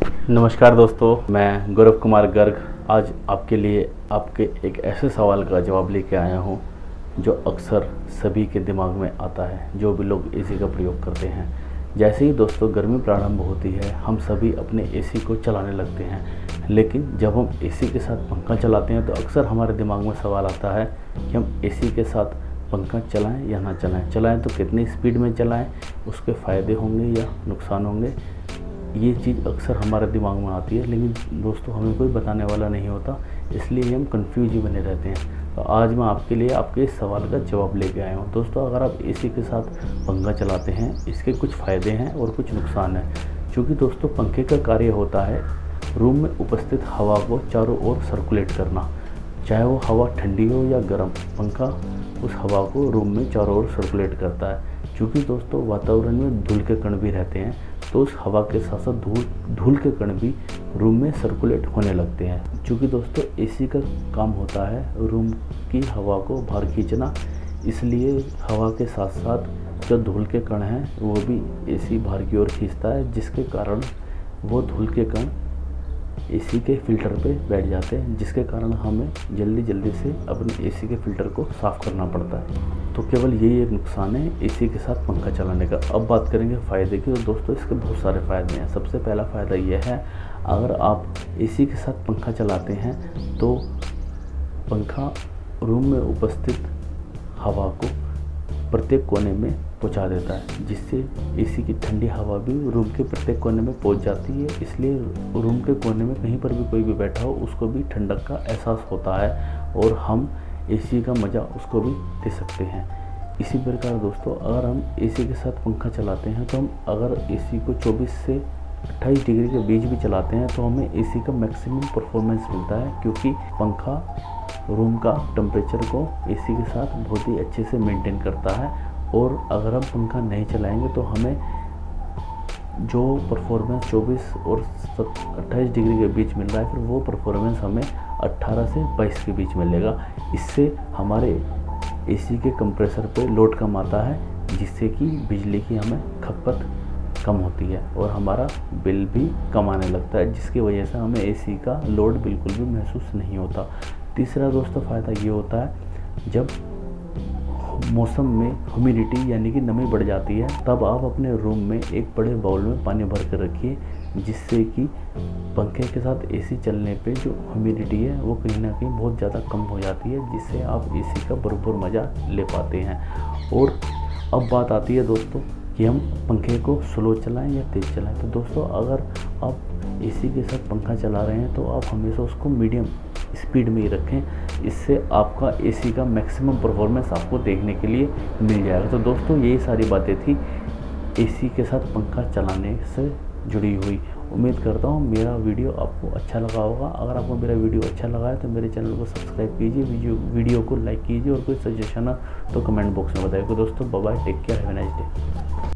नमस्कार दोस्तों, मैं गौरव कुमार गर्ग आज आपके लिए आपके एक ऐसे सवाल का जवाब लेके आया हूँ जो अक्सर सभी के दिमाग में आता है, जो भी लोग एसी का प्रयोग करते हैं। जैसे ही दोस्तों गर्मी प्रारंभ होती है, हम सभी अपने एसी को चलाने लगते हैं, लेकिन जब हम एसी के साथ पंखा चलाते हैं तो अक्सर हमारे दिमाग में सवाल आता है कि हम एसी के साथ पंखा चलाएं या ना चलाएं तो कितनी स्पीड में चलाएं, उसके फ़ायदे होंगे या नुकसान होंगे। ये चीज़ अक्सर हमारे दिमाग में आती है, लेकिन दोस्तों हमें कोई बताने वाला नहीं होता, इसलिए हम कंफ्यूज ही बने रहते हैं। तो आज मैं आपके लिए आपके इस सवाल का जवाब लेके आया हूँ। दोस्तों, अगर आप एसी के साथ पंखा चलाते हैं, इसके कुछ फ़ायदे हैं और कुछ नुकसान हैं। क्योंकि दोस्तों पंखे का कार्य होता है रूम में उपस्थित हवा को चारों ओर सर्कुलेट करना, चाहे वो हवा ठंडी हो या गर्म, पंखा उस हवा को रूम में चारों ओर सर्कुलेट करता है। क्योंकि दोस्तों वातावरण में धूल के कण भी रहते हैं, तो उस हवा के साथ साथ धूल के कण भी रूम में सर्कुलेट होने लगते हैं। क्योंकि दोस्तों एसी का काम होता है रूम की हवा को बाहर खींचना, इसलिए हवा के साथ साथ जो धूल के कण हैं वो भी एसी बाहर की ओर खींचता है, जिसके कारण वो धूल के कण एसी के फ़िल्टर पे बैठ जाते हैं, जिसके कारण हमें जल्दी से अपने एसी के फ़िल्टर को साफ़ करना पड़ता है। तो केवल यही एक नुकसान है एसी के साथ पंखा चलाने का। अब बात करेंगे फ़ायदे की। तो दोस्तों इसके बहुत सारे फ़ायदे हैं। सबसे पहला फ़ायदा यह है, अगर आप एसी के साथ पंखा चलाते हैं तो पंखा रूम में उपस्थित हवा को प्रत्येक कोने में पहुंचा देता है, जिससे एसी की ठंडी हवा भी रूम के प्रत्येक कोने में पहुंच जाती है। इसलिए रूम के कोने में कहीं पर भी कोई भी बैठा हो उसको भी ठंडक का एहसास होता है और हम एसी का मज़ा उसको भी दे सकते हैं। इसी प्रकार दोस्तों अगर हम एसी के साथ पंखा चलाते हैं तो हम अगर एसी को 24 से 28 डिग्री के बीच भी चलाते हैं तो हमें एसी का मैक्सिमम परफॉर्मेंस मिलता है, क्योंकि पंखा रूम का टेम्परेचर को एसी के साथ बहुत ही अच्छे से मेंटेन करता है। और अगर हम पंखा नहीं चलाएंगे तो हमें जो परफॉर्मेंस 24 और 28 डिग्री के बीच मिल रहा है, फिर वो परफॉर्मेंस हमें 18 से 22 के बीच मिलेगा। इससे हमारे एसी के कंप्रेसर पे लोड कम आता है, जिससे कि बिजली की हमें खपत कम होती है और हमारा बिल भी कम आने लगता है, जिसकी वजह से हमें एसी का लोड बिल्कुल भी महसूस नहीं होता। तीसरा दोस्तों फ़ायदा ये होता है, जब मौसम में ह्यूमिडिटी यानी कि नमी बढ़ जाती है, तब आप अपने रूम में एक बड़े बाउल में पानी भर कर रखिए, जिससे कि पंखे के साथ एसी चलने पे जो ह्यूमिडिटी है वो कहीं ना कहीं बहुत ज़्यादा कम हो जाती है, जिससे आप एसी का भरपूर मज़ा ले पाते हैं। और अब बात आती है दोस्तों कि हम पंखे को स्लो चलाएं या तेज़ चलाएं। तो दोस्तों अगर आप एसी के साथ पंखा चला रहे हैं तो आप हमेशा उसको मीडियम स्पीड में ही रखें, इससे आपका एसी का मैक्सिमम परफॉर्मेंस आपको देखने के लिए मिल जाएगा। तो दोस्तों यही सारी बातें थी एसी के साथ पंखा चलाने से जुड़ी हुई। उम्मीद करता हूँ मेरा वीडियो आपको अच्छा लगा होगा। अगर आपको मेरा वीडियो अच्छा लगा है तो मेरे चैनल को सब्सक्राइब कीजिए, वीडियो को लाइक कीजिए और कोई सजेशन हो तो कमेंट बॉक्स में बताइए। दोस्तों bye bye, take care, have a nice day.